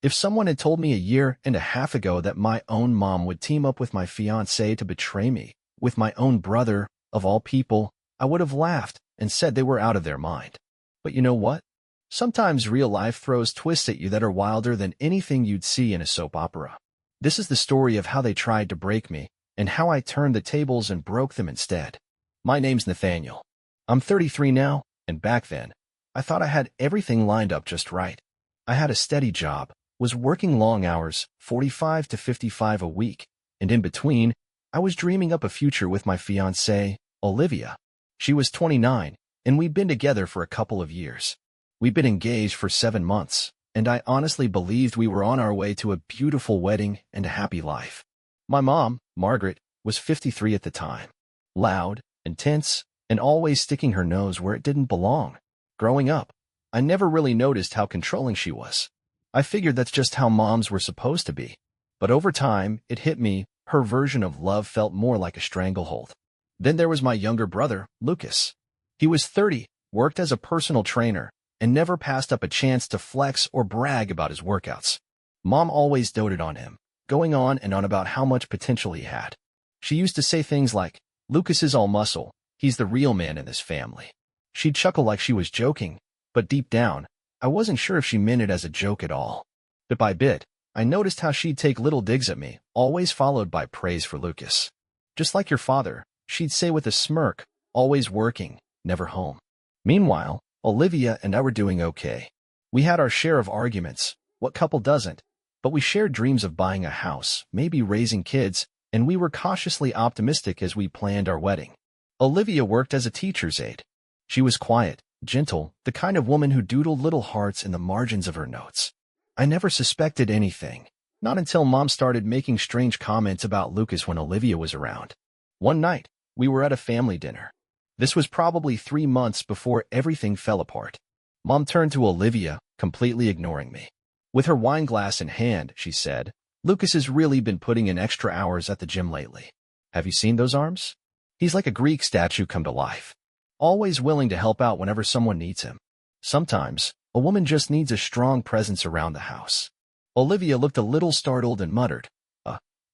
If someone had told me a year and a half ago that my own mom would team up with my fiancé to betray me, with my own brother, of all people, I would have laughed and said they were out of their mind. But you know what? Sometimes real life throws twists at you that are wilder than anything you'd see in a soap opera. This is the story of how they tried to break me, and how I turned the tables and broke them instead. My name's Nathaniel. I'm 33 now, and back then, I thought I had everything lined up just right. I had a steady job, was working long hours, 45 to 55 a week, and in between, I was dreaming up a future with my fiancée, Olivia. She was 29, and we'd been together for a couple of years. We'd been engaged for 7 months, and I honestly believed we were on our way to a beautiful wedding and a happy life. My mom, Margaret, was 53 at the time. Loud, intense, and always sticking her nose where it didn't belong. Growing up, I never really noticed how controlling she was. I figured that's just how moms were supposed to be. But over time, it hit me, her version of love felt more like a stranglehold. Then there was my younger brother, Lucas. He was 30, worked as a personal trainer, and never passed up a chance to flex or brag about his workouts. Mom always doted on him, going on and on about how much potential he had. She used to say things like, "Lucas is all muscle, he's the real man in this family." She'd chuckle like she was joking, but deep down, I wasn't sure if she meant it as a joke at all. Bit by bit, I noticed how she'd take little digs at me, always followed by praise for Lucas. "Just like your father," she'd say with a smirk, "always working, never home." Meanwhile, Olivia and I were doing okay. We had our share of arguments, what couple doesn't? But we shared dreams of buying a house, maybe raising kids, and we were cautiously optimistic as we planned our wedding. Olivia worked as a teacher's aide. She was quiet, gentle, the kind of woman who doodled little hearts in the margins of her notes. I never suspected anything, not until Mom started making strange comments about Lucas when Olivia was around. One night, we were at a family dinner. This was probably 3 months before everything fell apart. Mom turned to Olivia, completely ignoring me. With her wine glass in hand, she said, "Lucas has really been putting in extra hours at the gym lately. Have you seen those arms? He's like a Greek statue come to life. Always willing to help out whenever someone needs him. Sometimes, a woman just needs a strong presence around the house." Olivia looked a little startled and muttered,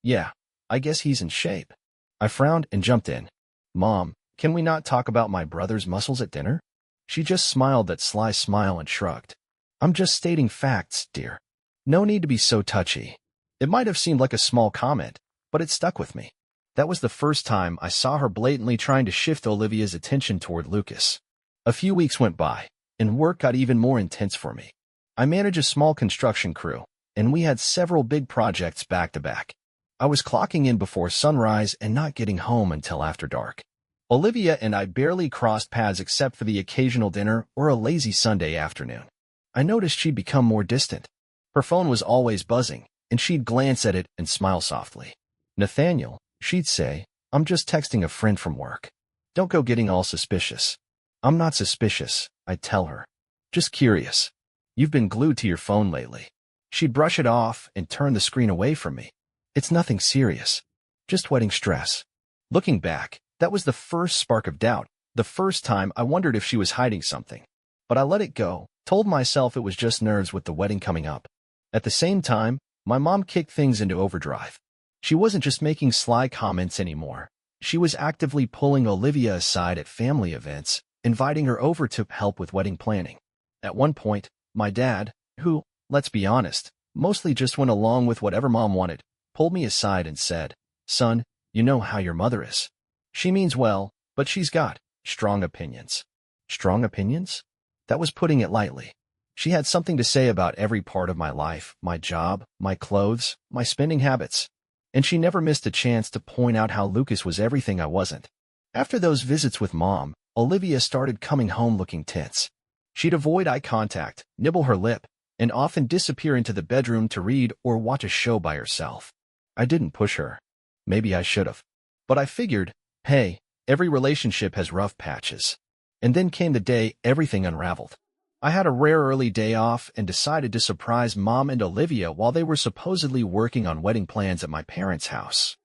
Yeah, I guess he's in shape." I frowned and jumped in. "Mom, can we not talk about my brother's muscles at dinner?" She just smiled that sly smile and shrugged. "I'm just stating facts, dear. No need to be so touchy." It might have seemed like a small comment, but it stuck with me. That was the first time I saw her blatantly trying to shift Olivia's attention toward Lucas. A few weeks went by, and work got even more intense for me. I manage a small construction crew, and we had several big projects back to back. I was clocking in before sunrise and not getting home until after dark. Olivia and I barely crossed paths except for the occasional dinner or a lazy Sunday afternoon. I noticed she'd become more distant. Her phone was always buzzing, and she'd glance at it and smile softly. "Nathaniel," she'd say, "I'm just texting a friend from work. Don't go getting all suspicious." "I'm not suspicious," I'd tell her. "Just curious. You've been glued to your phone lately." She'd brush it off and turn the screen away from me. "It's nothing serious. Just wedding stress." Looking back, that was the first spark of doubt, the first time I wondered if she was hiding something. But I let it go, told myself it was just nerves with the wedding coming up. At the same time, my mom kicked things into overdrive. She wasn't just making sly comments anymore. She was actively pulling Olivia aside at family events, inviting her over to help with wedding planning. At one point, my dad, who, let's be honest, mostly just went along with whatever Mom wanted, pulled me aside and said, "Son, you know how your mother is. She means well, but she's got strong opinions." Strong opinions? That was putting it lightly. She had something to say about every part of my life, my job, my clothes, my spending habits. And she never missed a chance to point out how Lucas was everything I wasn't. After those visits with Mom, Olivia started coming home looking tense. She'd avoid eye contact, nibble her lip, and often disappear into the bedroom to read or watch a show by herself. I didn't push her. Maybe I should have. But I figured, hey, every relationship has rough patches. And then came the day everything unraveled. I had a rare early day off and decided to surprise Mom and Olivia while they were supposedly working on wedding plans at my parents' house.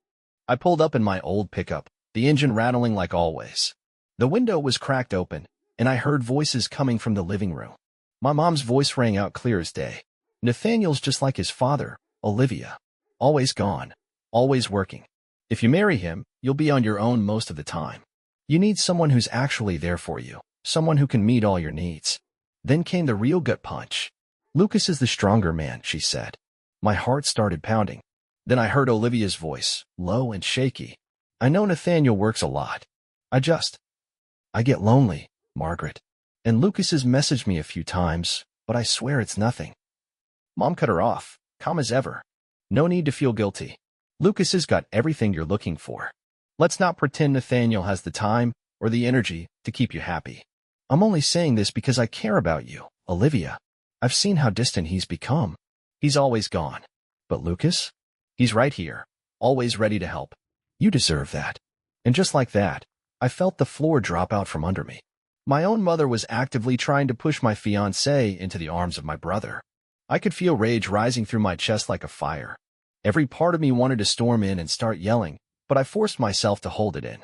I pulled up in my old pickup, the engine rattling like always. The window was cracked open, and I heard voices coming from the living room. My mom's voice rang out clear as day. Nathaniel's just like his father, Olivia. Always gone. Always working. If you marry him, you'll be on your own most of the time. You need someone who's actually there for you, someone who can meet all your needs. Then came the real gut punch. Lucas is the stronger man, she said. My heart started pounding. Then I heard Olivia's voice, low and shaky. I know Nathaniel works a lot. I get lonely, Margaret. And Lucas has messaged me a few times, but I swear it's nothing. Mom cut her off, calm as ever. No need to feel guilty. Lucas has got everything you're looking for. Let's not pretend Nathaniel has the time or the energy to keep you happy. I'm only saying this because I care about you, Olivia. I've seen how distant he's become. He's always gone. But Lucas? He's right here, always ready to help. You deserve that. And just like that, I felt the floor drop out from under me. My own mother was actively trying to push my fiancé into the arms of my brother. I could feel rage rising through my chest like a fire. Every part of me wanted to storm in and start yelling, but I forced myself to hold it in.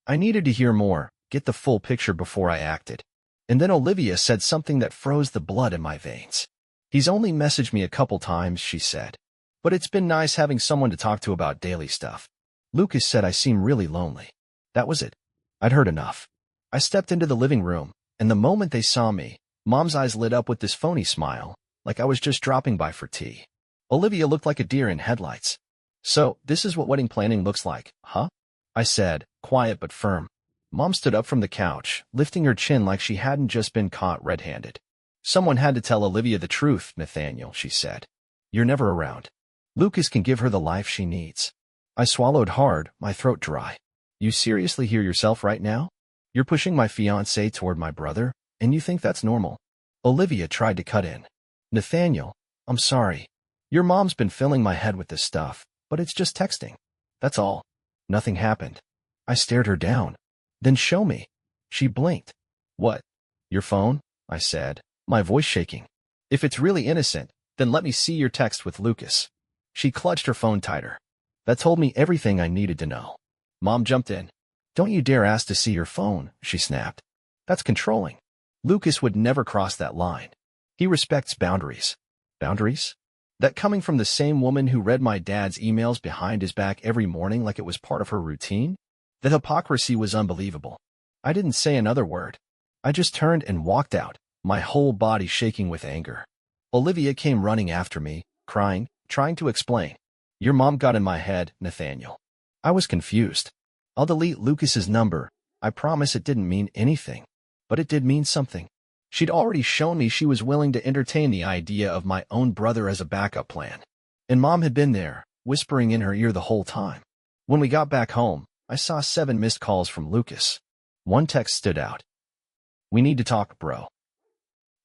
I needed to hear more, get the full picture before I acted. And then Olivia said something that froze the blood in my veins. He's only messaged me a couple times, she said. But it's been nice having someone to talk to about daily stuff. Lucas said I seem really lonely. That was it. I'd heard enough. I stepped into the living room, and the moment they saw me, Mom's eyes lit up with this phony smile, like I was just dropping by for tea. Olivia looked like a deer in headlights. So, this is what wedding planning looks like, huh? I said, quiet but firm. Mom stood up from the couch, lifting her chin like she hadn't just been caught red-handed. Someone had to tell Olivia the truth, Nathaniel, she said. You're never around. Lucas can give her the life she needs. I swallowed hard, my throat dry. You seriously hear yourself right now? You're pushing my fiancé toward my brother, and you think that's normal? Olivia tried to cut in. Nathaniel, I'm sorry. Your mom's been filling my head with this stuff, but it's just texting. That's all. Nothing happened. I stared her down. Then show me. She blinked. What? Your phone? I said, my voice shaking. If it's really innocent, then let me see your text with Lucas. She clutched her phone tighter. That told me everything I needed to know. Mom jumped in. Don't you dare ask to see your phone, she snapped. That's controlling. Lucas would never cross that line. He respects boundaries. Boundaries? That coming from the same woman who read my dad's emails behind his back every morning like it was part of her routine? The hypocrisy was unbelievable. I didn't say another word. I just turned and walked out, my whole body shaking with anger. Olivia came running after me, crying, trying to explain. Your mom got in my head, Nathaniel. I was confused. I'll delete Lucas's number. I promise it didn't mean anything. But it did mean something. She'd already shown me she was willing to entertain the idea of my own brother as a backup plan. And Mom had been there, whispering in her ear the whole time. When we got back home, I saw 7 missed calls from Lucas. One text stood out. We need to talk, bro.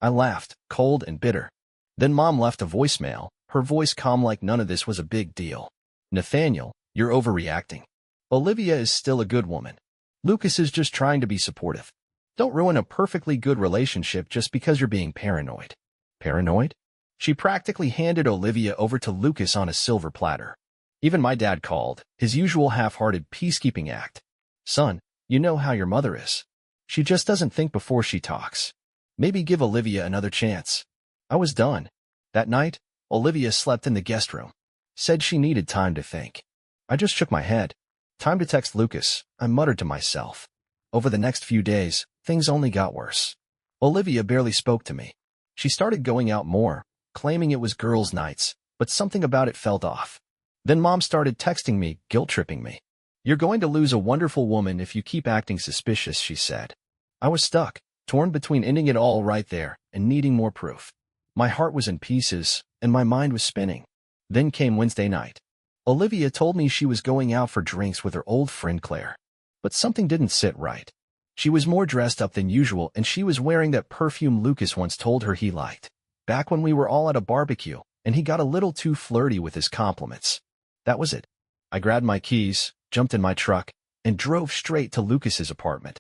I laughed, cold and bitter. Then Mom left a voicemail, her voice calm like none of this was a big deal. Nathaniel, you're overreacting. Olivia is still a good woman. Lucas is just trying to be supportive. Don't ruin a perfectly good relationship just because you're being paranoid. Paranoid? She practically handed Olivia over to Lucas on a silver platter. Even my dad called, his usual half-hearted peacekeeping act. Son, you know how your mother is. She just doesn't think before she talks. Maybe give Olivia another chance. I was done. That night, Olivia slept in the guest room. Said she needed time to think. I just shook my head. Time to text Lucas, I muttered to myself. Over the next few days, things only got worse. Olivia barely spoke to me. She started going out more, claiming it was girls' nights, but something about it felt off. Then Mom started texting me, guilt-tripping me. You're going to lose a wonderful woman if you keep acting suspicious, she said. I was stuck, torn between ending it all right there and needing more proof. My heart was in pieces, and my mind was spinning. Then came Wednesday night. Olivia told me she was going out for drinks with her old friend Claire. But something didn't sit right. She was more dressed up than usual, and she was wearing that perfume Lucas once told her he liked. Back when we were all at a barbecue, and he got a little too flirty with his compliments. That was it. I grabbed my keys, jumped in my truck, and drove straight to Lucas's apartment.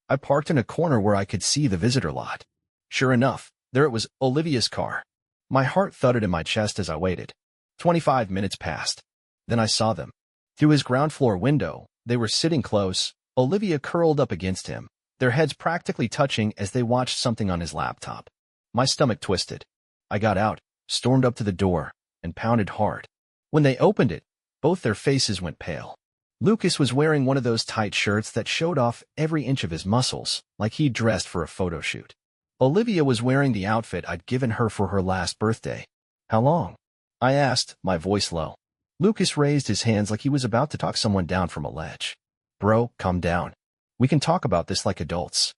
I parked in a corner where I could see the visitor lot. Sure enough, there it was, Olivia's car. My heart thudded in my chest as I waited. 25 minutes passed. Then I saw them. Through his ground floor window, they were sitting close, Olivia curled up against him, their heads practically touching as they watched something on his laptop. My stomach twisted. I got out, stormed up to the door, and pounded hard. When they opened it, both their faces went pale. Lucas was wearing one of those tight shirts that showed off every inch of his muscles, like he'd dressed for a photo shoot. Olivia was wearing the outfit I'd given her for her last birthday. How long? I asked, my voice low. Lucas raised his hands like he was about to talk someone down from a ledge. Bro, calm down. We can talk about this like adults.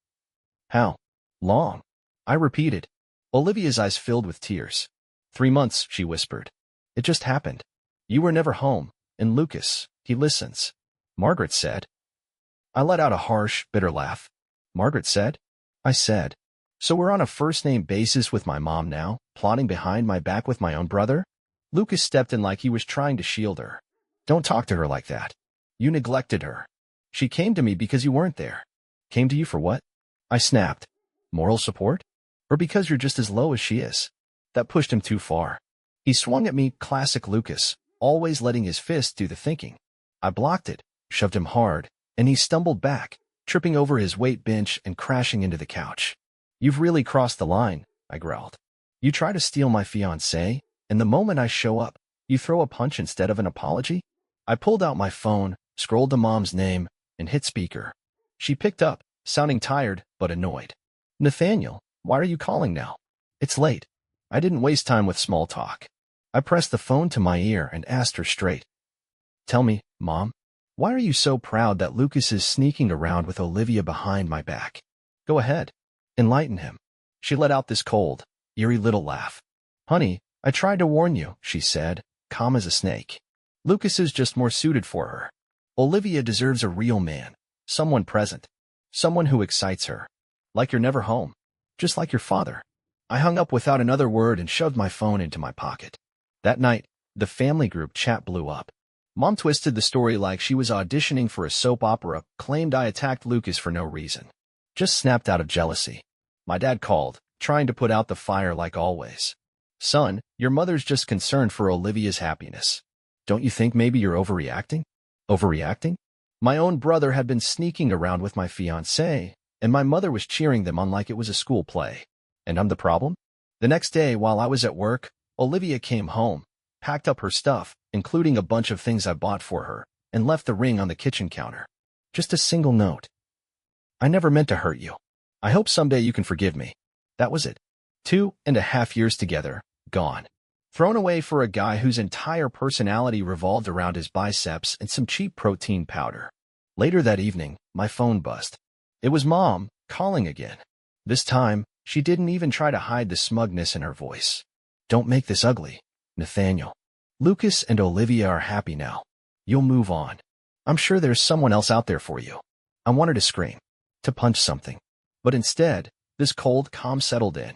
How long? I repeated. Olivia's eyes filled with tears. 3 months, she whispered. It just happened. You were never home, and Lucas, he listens. Margaret said. I let out a harsh, bitter laugh. Margaret said? I said. So we're on a first-name basis with my mom now, plotting behind my back with my own brother? Lucas stepped in like he was trying to shield her. Don't talk to her like that. You neglected her. She came to me because you weren't there. Came to you for what? I snapped. Moral support? Or because you're just as low as she is? That pushed him too far. He swung at me, classic Lucas, always letting his fist do the thinking. I blocked it, shoved him hard, and he stumbled back, tripping over his weight bench and crashing into the couch. You've really crossed the line, I growled. You try to steal my fiancée, and the moment I show up, you throw a punch instead of an apology? I pulled out my phone, scrolled to Mom's name, and hit speaker. She picked up, sounding tired but annoyed. Nathaniel, why are you calling now? It's late. I didn't waste time with small talk. I pressed the phone to my ear and asked her straight. Tell me, Mom, why are you so proud that Lucas is sneaking around with Olivia behind my back? Go ahead. Enlighten him. She let out this cold, eerie little laugh. Honey, I tried to warn you, she said, calm as a snake. Lucas is just more suited for her. Olivia deserves a real man, someone present, someone who excites her. Like you're never home, just like your father. I hung up without another word and shoved my phone into my pocket. That night, the family group chat blew up. Mom twisted the story like she was auditioning for a soap opera, claimed I attacked Lucas for no reason. Just snapped out of jealousy. My dad called, trying to put out the fire like always. Son, your mother's just concerned for Olivia's happiness. Don't you think maybe you're overreacting? Overreacting? My own brother had been sneaking around with my fiancée, and my mother was cheering them on like it was a school play. And I'm the problem? The next day, while I was at work, Olivia came home, packed up her stuff, including a bunch of things I bought for her, and left the ring on the kitchen counter. Just a single note. I never meant to hurt you. I hope someday you can forgive me. That was it. 2.5 years together, gone. Thrown away for a guy whose entire personality revolved around his biceps and some cheap protein powder. Later that evening, my phone buzzed. It was Mom, calling again. This time, she didn't even try to hide the smugness in her voice. Don't make this ugly, Nathaniel. Lucas and Olivia are happy now. You'll move on. I'm sure there's someone else out there for you. I wanted to scream, to punch something. But instead, this cold calm settled in.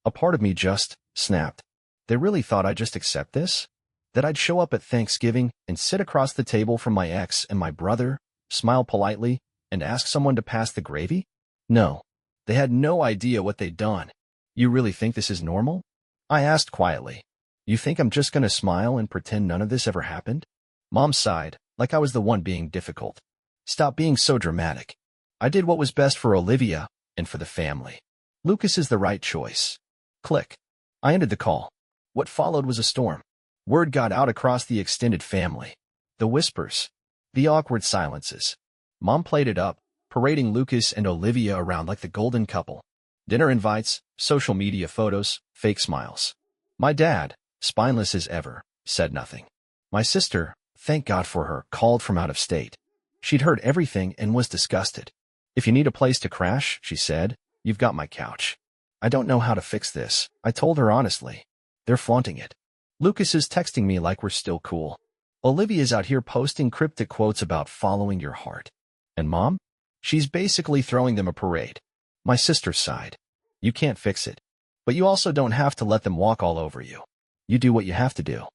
A part of me just snapped. They really thought I'd just accept this? That I'd show up at Thanksgiving and sit across the table from my ex and my brother, smile politely, and ask someone to pass the gravy? No. They had no idea what they'd done. You really think this is normal? I asked quietly. You think I'm just going to smile and pretend none of this ever happened? Mom sighed, like I was the one being difficult. Stop being so dramatic. I did what was best for Olivia and for the family. Lucas is the right choice. Click. I ended the call. What followed was a storm. Word got out across the extended family. The whispers. The awkward silences. Mom played it up, parading Lucas and Olivia around like the golden couple. Dinner invites, social media photos, fake smiles. My dad, spineless as ever, said nothing. My sister, thank God for her, called from out of state. She'd heard everything and was disgusted. If you need a place to crash, she said, you've got my couch. I don't know how to fix this, I told her honestly. They're flaunting it. Lucas is texting me like we're still cool. Olivia's out here posting cryptic quotes about following your heart. And Mom? She's basically throwing them a parade. My sister sighed. You can't fix it. But you also don't have to let them walk all over you. You do what you have to do.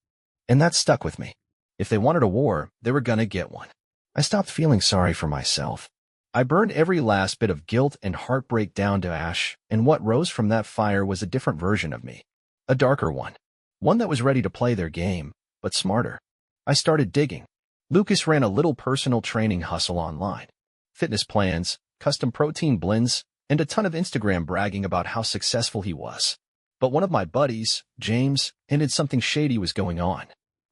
And that stuck with me. If they wanted a war, they were gonna get one. I stopped feeling sorry for myself. I burned every last bit of guilt and heartbreak down to ash, and what rose from that fire was a different version of me. A darker one. One that was ready to play their game, but smarter. I started digging. Lucas ran a little personal training hustle online. Fitness plans, custom protein blends, and a ton of Instagram bragging about how successful he was. But one of my buddies, James, hinted something shady was going on.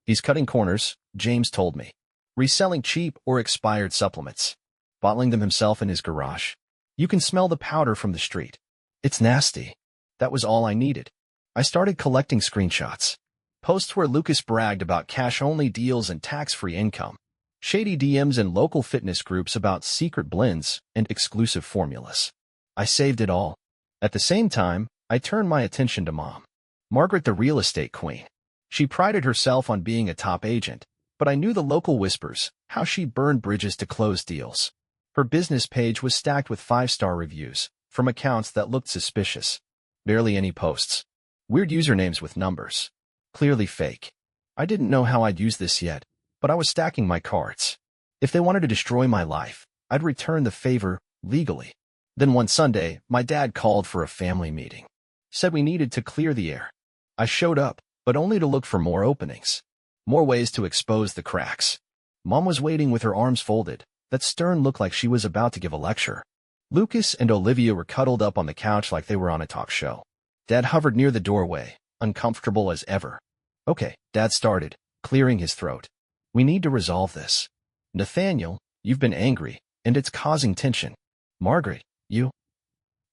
He's cutting corners, James told me. Reselling cheap or expired supplements. Bottling them himself in his garage. You can smell the powder from the street. It's nasty. That was all I needed. I started collecting screenshots. Posts where Lucas bragged about cash-only deals and tax-free income. Shady DMs in local fitness groups about secret blends and exclusive formulas. I saved it all. At the same time, I turned my attention to Mom. Margaret, the real estate queen. She prided herself on being a top agent, but I knew the local whispers, how she burned bridges to close deals. Her business page was stacked with 5-star reviews, from accounts that looked suspicious. Barely any posts. Weird usernames with numbers. Clearly fake. I didn't know how I'd use this yet, but I was stacking my cards. If they wanted to destroy my life, I'd return the favor, legally. Then one Sunday, my dad called for a family meeting. Said we needed to clear the air. I showed up, but only to look for more openings. More ways to expose the cracks. Mom was waiting with her arms folded. That stern looked like she was about to give a lecture. Lucas and Olivia were cuddled up on the couch like they were on a talk show. Dad hovered near the doorway, uncomfortable as ever. Okay, Dad started, clearing his throat. We need to resolve this. Nathaniel, you've been angry, and it's causing tension. Margaret, you...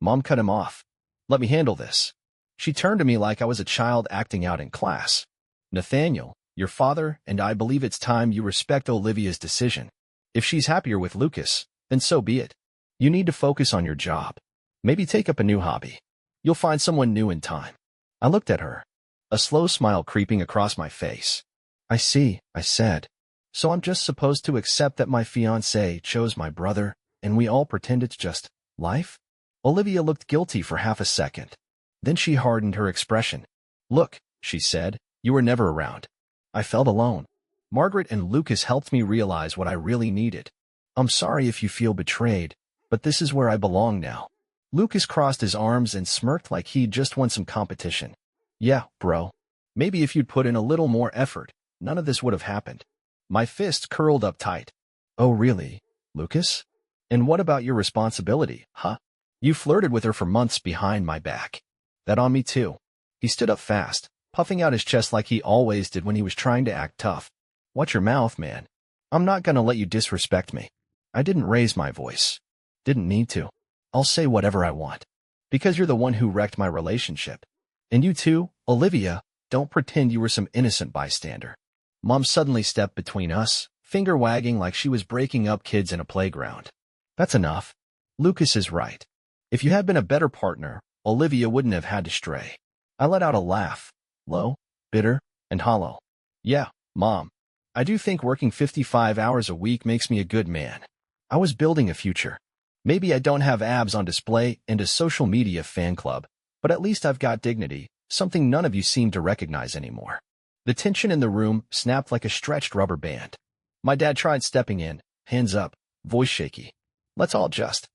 Mom cut him off. Let me handle this. She turned to me like I was a child acting out in class. Nathaniel, your father and I believe it's time you respect Olivia's decision. If she's happier with Lucas, then so be it. You need to focus on your job. Maybe take up a new hobby. You'll find someone new in time. I looked at her, a slow smile creeping across my face. I see, I said. So I'm just supposed to accept that my fiancé chose my brother, and we all pretend it's just life? Olivia looked guilty for half a second. Then she hardened her expression. Look, she said, you were never around. I felt alone. Margaret and Lucas helped me realize what I really needed. I'm sorry if you feel betrayed, but this is where I belong now. Lucas crossed his arms and smirked like he'd just won some competition. Yeah, bro. Maybe if you'd put in a little more effort, none of this would have happened. My fist curled up tight. Oh really, Lucas? And what about your responsibility, huh? You flirted with her for months behind my back. That on me too. He stood up fast, puffing out his chest like he always did when he was trying to act tough. Watch your mouth, man. I'm not gonna let you disrespect me. I didn't raise my voice. Didn't need to. I'll say whatever I want. Because you're the one who wrecked my relationship. And you too, Olivia, don't pretend you were some innocent bystander. Mom suddenly stepped between us, finger wagging like she was breaking up kids in a playground. That's enough. Lucas is right. If you had been a better partner, Olivia wouldn't have had to stray. I let out a laugh, low, bitter, and hollow. Yeah, Mom. I do think working 55 hours a week makes me a good man. I was building a future. Maybe I don't have abs on display and a social media fan club, but at least I've got dignity, something none of you seem to recognize anymore. The tension in the room snapped like a stretched rubber band. My dad tried stepping in, hands up, voice shaky. Let's all just...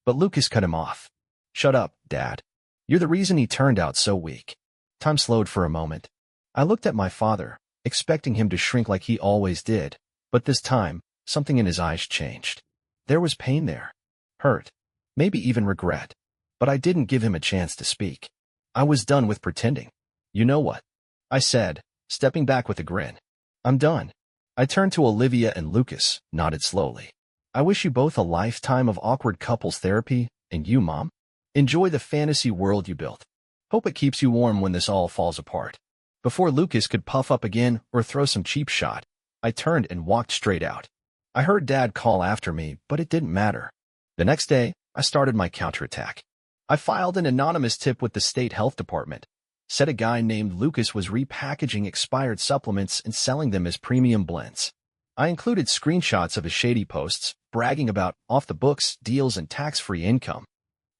But Lucas cut him off. Shut up, Dad. You're the reason he turned out so weak. Time slowed for a moment. I looked at my father, expecting him to shrink like he always did, but this time, something in his eyes changed. There was pain there. Hurt. Maybe even regret. But I didn't give him a chance to speak. I was done with pretending. You know what? I said, stepping back with a grin. I'm done. I turned to Olivia and Lucas, nodded slowly. I wish you both a lifetime of awkward couples therapy, and you, Mom. Enjoy the fantasy world you built. Hope it keeps you warm when this all falls apart. Before Lucas could puff up again or throw some cheap shot, I turned and walked straight out. I heard Dad call after me, but it didn't matter. The next day, I started my counterattack. I filed an anonymous tip with the state health department. Said a guy named Lucas was repackaging expired supplements and selling them as premium blends. I included screenshots of his shady posts, bragging about off-the-books deals and tax-free income.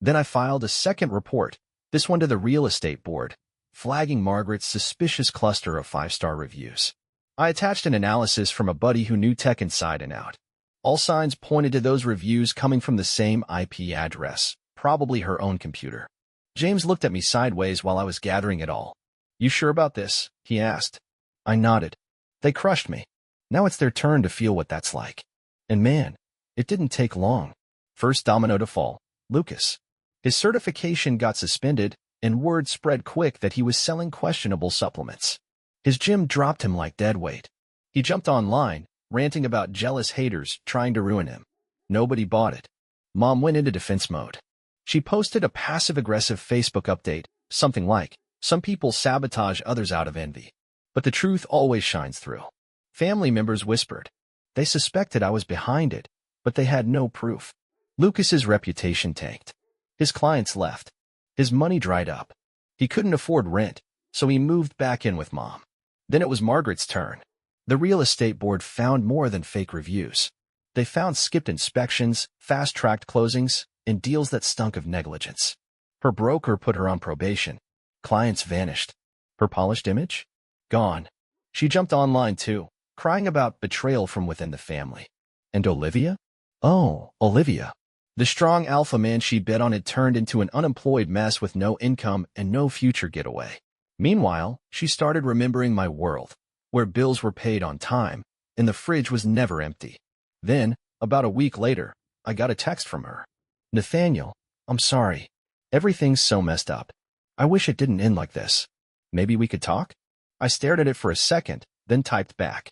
Then I filed a second report, this one to the real estate board, flagging Margaret's suspicious cluster of 5-star reviews. I attached an analysis from a buddy who knew tech inside and out. All signs pointed to those reviews coming from the same IP address, probably her own computer. James looked at me sideways while I was gathering it all. You sure about this? He asked. I nodded. They crushed me. Now it's their turn to feel what that's like. And man, it didn't take long. First domino to fall, Lucas. His certification got suspended, and word spread quick that he was selling questionable supplements. His gym dropped him like dead weight. He jumped online, ranting about jealous haters trying to ruin him. Nobody bought it. Mom went into defense mode. She posted a passive-aggressive Facebook update, something like, "Some people sabotage others out of envy. But the truth always shines through." Family members whispered. They suspected I was behind it, but they had no proof. Lucas's reputation tanked. His clients left. His money dried up. He couldn't afford rent, so he moved back in with Mom. Then it was Margaret's turn. The real estate board found more than fake reviews. They found skipped inspections, fast-tracked closings, and deals that stunk of negligence. Her broker put her on probation. Clients vanished. Her polished image? Gone. She jumped online too, crying about betrayal from within the family. And Olivia? Oh, Olivia. The strong alpha man she bet on had turned into an unemployed mess with no income and no future getaway. Meanwhile, she started remembering my world, where bills were paid on time, and the fridge was never empty. Then, about a week later, I got a text from her. "Nathaniel, I'm sorry. Everything's so messed up. I wish it didn't end like this. Maybe we could talk?" I stared at it for a second, then typed back.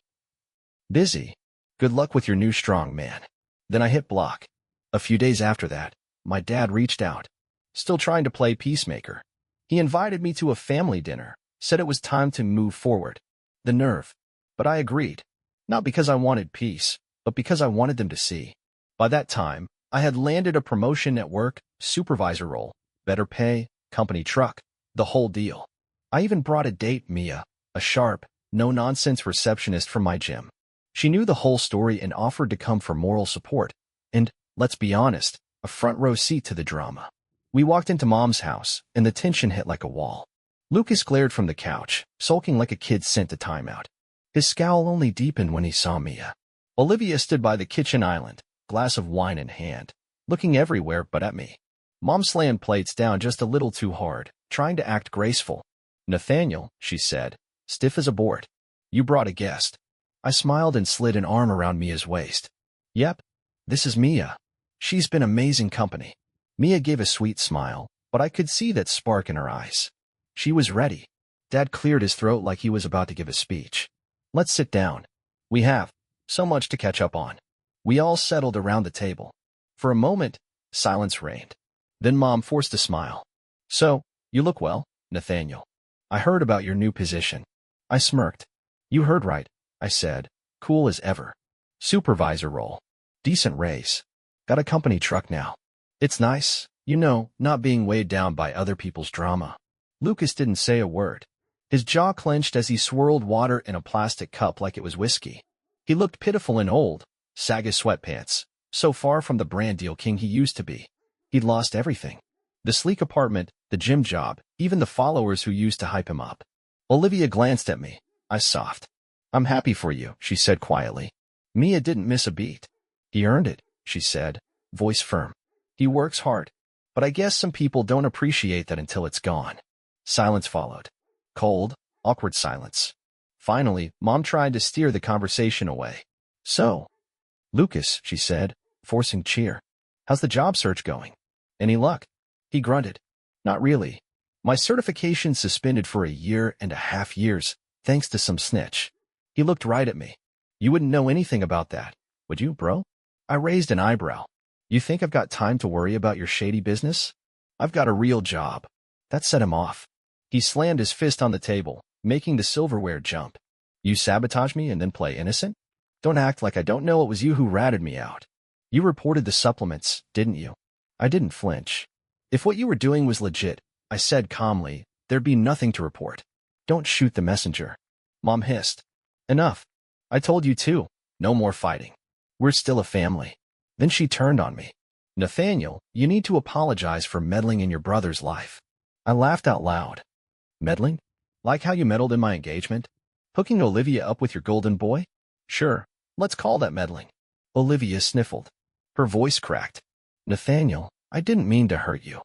"Busy. Good luck with your new strong man." Then I hit block. A few days after that, my dad reached out, still trying to play peacemaker. He invited me to a family dinner, said it was time to move forward. The nerve. But I agreed. Not because I wanted peace, but because I wanted them to see. By that time, I had landed a promotion at work, supervisor role, better pay, company truck, the whole deal. I even brought a date, Mia, a sharp, no-nonsense receptionist from my gym. She knew the whole story and offered to come for moral support. And, let's be honest, a front-row seat to the drama. We walked into Mom's house, and the tension hit like a wall. Lucas glared from the couch, sulking like a kid sent to timeout. His scowl only deepened when he saw Mia. Olivia stood by the kitchen island, glass of wine in hand, looking everywhere but at me. Mom slammed plates down just a little too hard, trying to act graceful. "Nathaniel," she said, stiff as a board. "You brought a guest." I smiled and slid an arm around Mia's waist. "Yep, this is Mia. She's been amazing company." Mia gave a sweet smile, but I could see that spark in her eyes. She was ready. Dad cleared his throat like he was about to give a speech. "Let's sit down. We have so much to catch up on." We all settled around the table. For a moment, silence reigned. Then Mom forced a smile. "So, you look well, Nathaniel. I heard about your new position." I smirked. "You heard right," I said, cool as ever. "Supervisor role. Decent raise. Got a company truck now. It's nice, not being weighed down by other people's drama." Lucas didn't say a word. His jaw clenched as he swirled water in a plastic cup like it was whiskey. He looked pitiful and old, saggy sweatpants, so far from the brand deal king he used to be. He'd lost everything. The sleek apartment, the gym job, even the followers who used to hype him up. Olivia glanced at me. I soughed. "I'm happy for you," she said quietly. Mia didn't miss a beat. "He earned it," she said, voice firm. "He works hard. But I guess some people don't appreciate that until it's gone." Silence followed. Cold, awkward silence. Finally, Mom tried to steer the conversation away. "So, Lucas," she said, forcing cheer. "How's the job search going? Any luck?" He grunted. "Not really. My certification suspended for 1.5 years, thanks to some snitch." He looked right at me. "You wouldn't know anything about that, would you, bro?" I raised an eyebrow. "You think I've got time to worry about your shady business? I've got a real job." That set him off. He slammed his fist on the table, making the silverware jump. "You sabotage me and then play innocent? Don't act like I don't know it was you who ratted me out. You reported the supplements, didn't you?" I didn't flinch. "If what you were doing was legit," I said calmly, "there'd be nothing to report." "Don't shoot the messenger." Mom hissed. "Enough. I told you too. No more fighting. We're still a family." Then she turned on me. "Nathaniel, you need to apologize for meddling in your brother's life." I laughed out loud. "Meddling? Like how you meddled in my engagement? Hooking Olivia up with your golden boy? Sure, let's call that meddling." Olivia sniffled. Her voice cracked. "Nathaniel, I didn't mean to hurt you.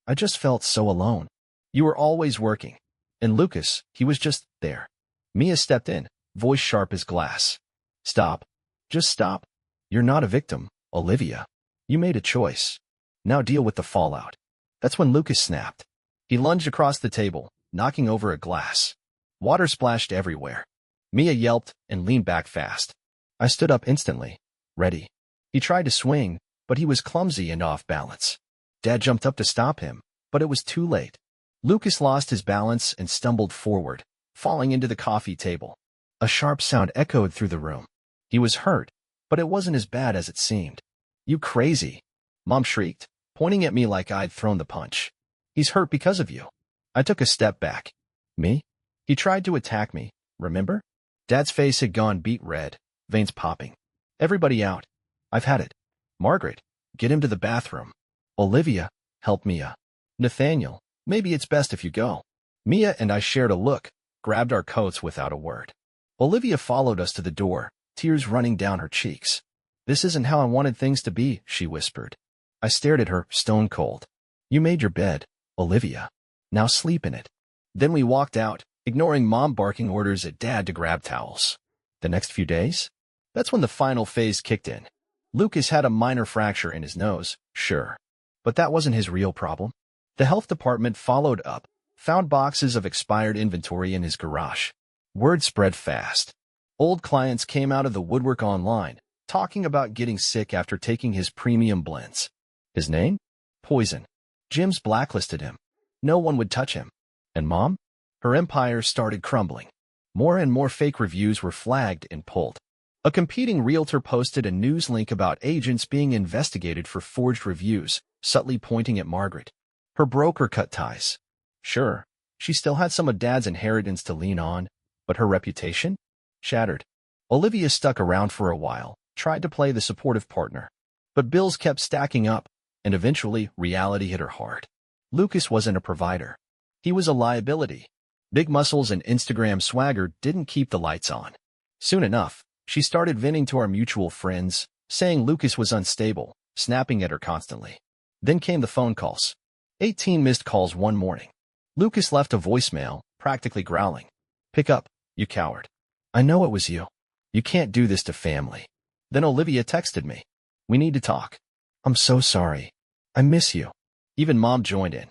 I just felt so alone. You were always working. And Lucas, he was just there." Mia stepped in, voice sharp as glass. "Stop. Just stop. You're not a victim, Olivia. You made a choice. Now deal with the fallout." That's when Lucas snapped. He lunged across the table, knocking over a glass. Water splashed everywhere. Mia yelped and leaned back fast. I stood up instantly, ready. He tried to swing, but he was clumsy and off balance. Dad jumped up to stop him, but it was too late. Lucas lost his balance and stumbled forward, falling into the coffee table. A sharp sound echoed through the room. He was hurt, but it wasn't as bad as it seemed. You crazy, Mom shrieked, pointing at me like I'd thrown the punch. He's hurt because of you. I took a step back. Me? He tried to attack me, remember? Dad's face had gone beet red, veins popping. Everybody out. I've had it. Margaret, get him to the bathroom. Olivia, help Mia. Nathaniel, maybe it's best if you go. Mia and I shared a look, grabbed our coats without a word. Olivia followed us to the door, tears running down her cheeks. This isn't how I wanted things to be, she whispered. I stared at her, stone cold. You made your bed, Olivia. Now sleep in it. Then we walked out, ignoring Mom barking orders at Dad to grab towels. The next few days? That's when the final phase kicked in. Lucas had a minor fracture in his nose, sure. But that wasn't his real problem. The health department followed up, found boxes of expired inventory in his garage. Word spread fast. Old clients came out of the woodwork online, talking about getting sick after taking his premium blends. His name? Poison. Jim's blacklisted him. No one would touch him. And Mom? Her empire started crumbling. More and more fake reviews were flagged and pulled. A competing realtor posted a news link about agents being investigated for forged reviews, subtly pointing at Margaret. Her broker cut ties. Sure, she still had some of Dad's inheritance to lean on, but her reputation? Shattered. Olivia stuck around for a while, tried to play the supportive partner. But bills kept stacking up, and eventually reality hit her hard. Lucas wasn't a provider. He was a liability. Big muscles and Instagram swagger didn't keep the lights on. Soon enough, she started venting to our mutual friends, saying Lucas was unstable, snapping at her constantly. Then came the phone calls. 18 missed calls one morning. Lucas left a voicemail, practically growling. Pick up, you coward. I know it was you. You can't do this to family. Then Olivia texted me. We need to talk. I'm so sorry. I miss you. Even Mom joined in.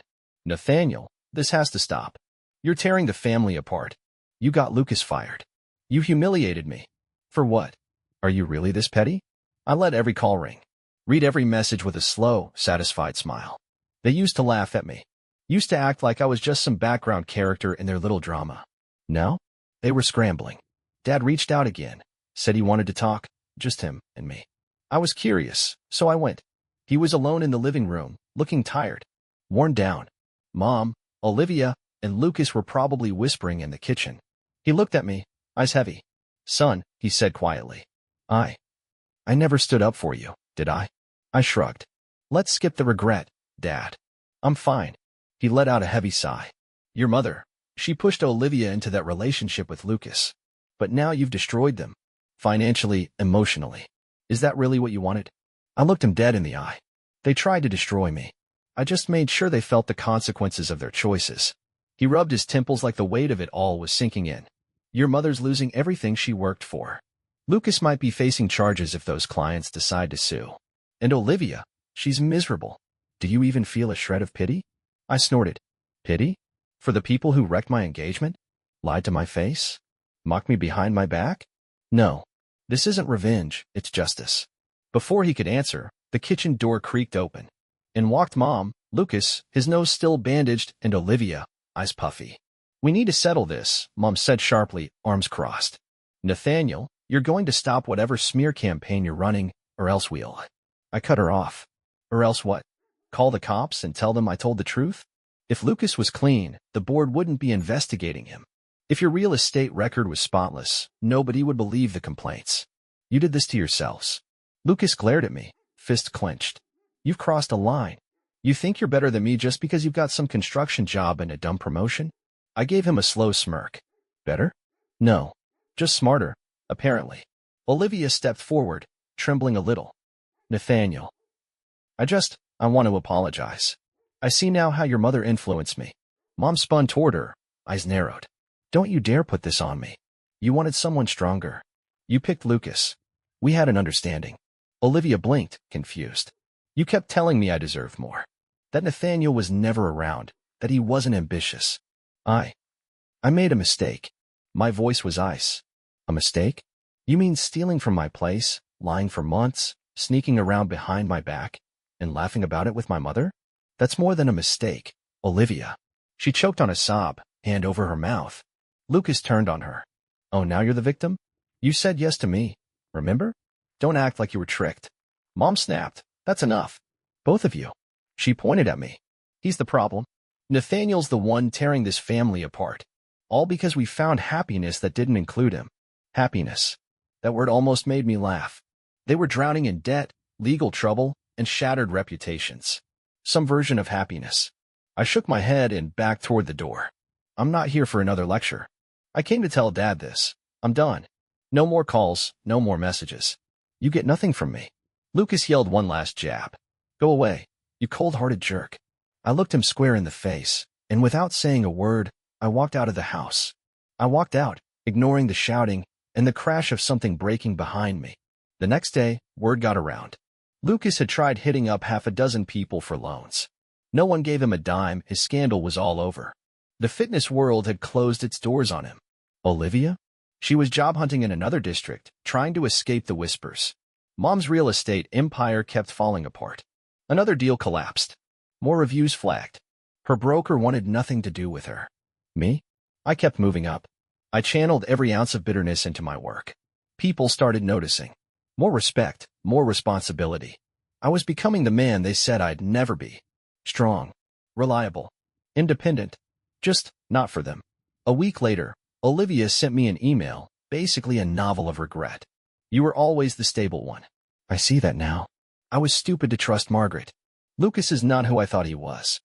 Nathaniel, this has to stop. You're tearing the family apart. You got Lucas fired. You humiliated me. For what? Are you really this petty? I let every call ring. Read every message with a slow, satisfied smile. They used to laugh at me. Used to act like I was just some background character in their little drama. Now, they were scrambling. Dad reached out again, said he wanted to talk, just him and me. I was curious, so I went. He was alone in the living room, looking tired, worn down. Mom, Olivia, and Lucas were probably whispering in the kitchen. He looked at me, eyes heavy. Son, he said quietly. I never stood up for you, did I? I shrugged. Let's skip the regret, Dad. I'm fine. He let out a heavy sigh. Your mother. She pushed Olivia into that relationship with Lucas. But now you've destroyed them. Financially, emotionally. Is that really what you wanted? I looked him dead in the eye. They tried to destroy me. I just made sure they felt the consequences of their choices. He rubbed his temples like the weight of it all was sinking in. Your mother's losing everything she worked for. Lucas might be facing charges if those clients decide to sue. And Olivia, she's miserable. Do you even feel a shred of pity? I snorted. Pity? For the people who wrecked my engagement? Lied to my face? Mocked me behind my back? No. This isn't revenge, it's justice. Before he could answer, the kitchen door creaked open. In walked Mom, Lucas, his nose still bandaged, and Olivia, eyes puffy. We need to settle this, Mom said sharply, arms crossed. Nathaniel, you're going to stop whatever smear campaign you're running, or else we'll. I cut her off. Or else what? Call the cops and tell them I told the truth? If Lucas was clean, the board wouldn't be investigating him. If your real estate record was spotless, nobody would believe the complaints. You did this to yourselves. Lucas glared at me, fist clenched. You've crossed a line. You think you're better than me just because you've got some construction job and a dumb promotion? I gave him a slow smirk. Better? No. Just smarter, apparently. Olivia stepped forward, trembling a little. Nathaniel. I want to apologize. I see now how your mother influenced me. Mom spun toward her, eyes narrowed. Don't you dare put this on me. You wanted someone stronger. You picked Lucas. We had an understanding. Olivia blinked, confused. You kept telling me I deserved more. That Nathaniel was never around, that he wasn't ambitious. I made a mistake. My voice was ice. A mistake? You mean stealing from my place, lying for months, sneaking around behind my back, and laughing about it with my mother? That's more than a mistake, Olivia. She choked on a sob, hand over her mouth. Lucas turned on her. Oh, now you're the victim? You said yes to me, remember? Don't act like you were tricked. Mom snapped. That's enough. Both of you. She pointed at me. He's the problem. Nathaniel's the one tearing this family apart. All because we found happiness that didn't include him. Happiness. That word almost made me laugh. They were drowning in debt, legal trouble, and shattered reputations. Some version of happiness. I shook my head and backed toward the door. I'm not here for another lecture. I came to tell Dad this. I'm done. No more calls, no more messages. You get nothing from me. Lucas yelled one last jab. Go away, you cold-hearted jerk. I looked him square in the face, and without saying a word, I walked out of the house. I walked out, ignoring the shouting and the crash of something breaking behind me. The next day, word got around. Lucas had tried hitting up half a dozen people for loans. No one gave him a dime. His scandal was all over. The fitness world had closed its doors on him. Olivia? She was job hunting in another district, trying to escape the whispers. Mom's real estate empire kept falling apart. Another deal collapsed. More reviews flagged. Her broker wanted nothing to do with her. Me? I kept moving up. I channeled every ounce of bitterness into my work. People started noticing. More respect, more responsibility. I was becoming the man they said I'd never be. Strong, reliable, independent. Just not for them. A week later, Olivia sent me an email, basically a novel of regret. You were always the stable one. I see that now. I was stupid to trust Margaret. Lucas is not who I thought he was.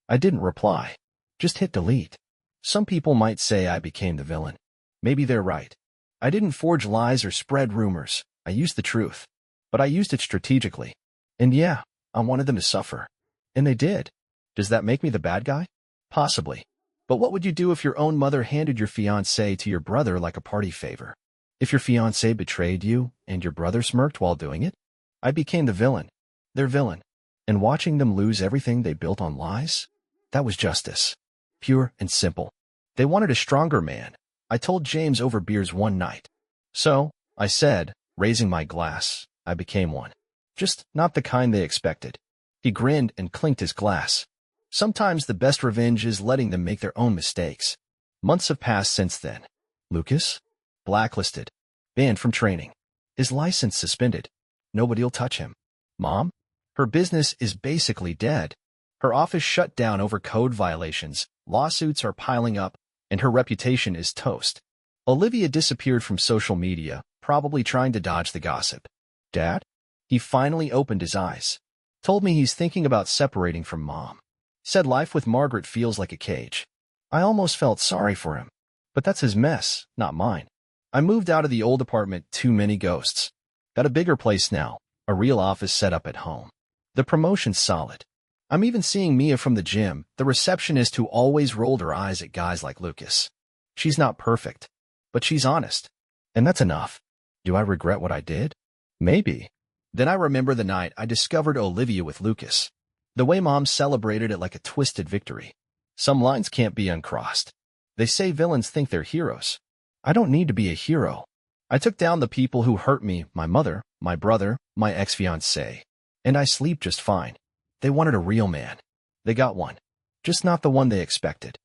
I didn't reply. Just hit delete. Some people might say I became the villain. Maybe they're right. I didn't forge lies or spread rumors. I used the truth. But I used it strategically. And yeah, I wanted them to suffer. And they did. Does that make me the bad guy? Possibly. But what would you do if your own mother handed your fiancé to your brother like a party favor? If your fiancé betrayed you and your brother smirked while doing it? I became the villain. Their villain. And watching them lose everything they built on lies? That was justice. Pure and simple. They wanted a stronger man. I told James over beers one night. So, I said, raising my glass, I became one. Just not the kind they expected. He grinned and clinked his glass. Sometimes the best revenge is letting them make their own mistakes. Months have passed since then. Lucas? Blacklisted. Banned from training. His license suspended. Nobody'll touch him. Mom? Her business is basically dead. Her office shut down over code violations, lawsuits are piling up, and her reputation is toast. Olivia disappeared from social media, probably trying to dodge the gossip. Dad? He finally opened his eyes. Told me he's thinking about separating from Mom. Said life with Margaret feels like a cage. I almost felt sorry for him. But that's his mess, not mine. I moved out of the old apartment, too many ghosts. Got a bigger place now, a real office set up at home. The promotion's solid. I'm even seeing Mia from the gym, the receptionist who always rolled her eyes at guys like Lucas. She's not perfect, but she's honest. And that's enough. Do I regret what I did? Maybe. Then I remember the night I discovered Olivia with Lucas. The way Mom celebrated it like a twisted victory. Some lines can't be uncrossed. They say villains think they're heroes. I don't need to be a hero. I took down the people who hurt me, my mother, my brother, my ex-fiancé. And I sleep just fine. They wanted a real man. They got one. Just not the one they expected.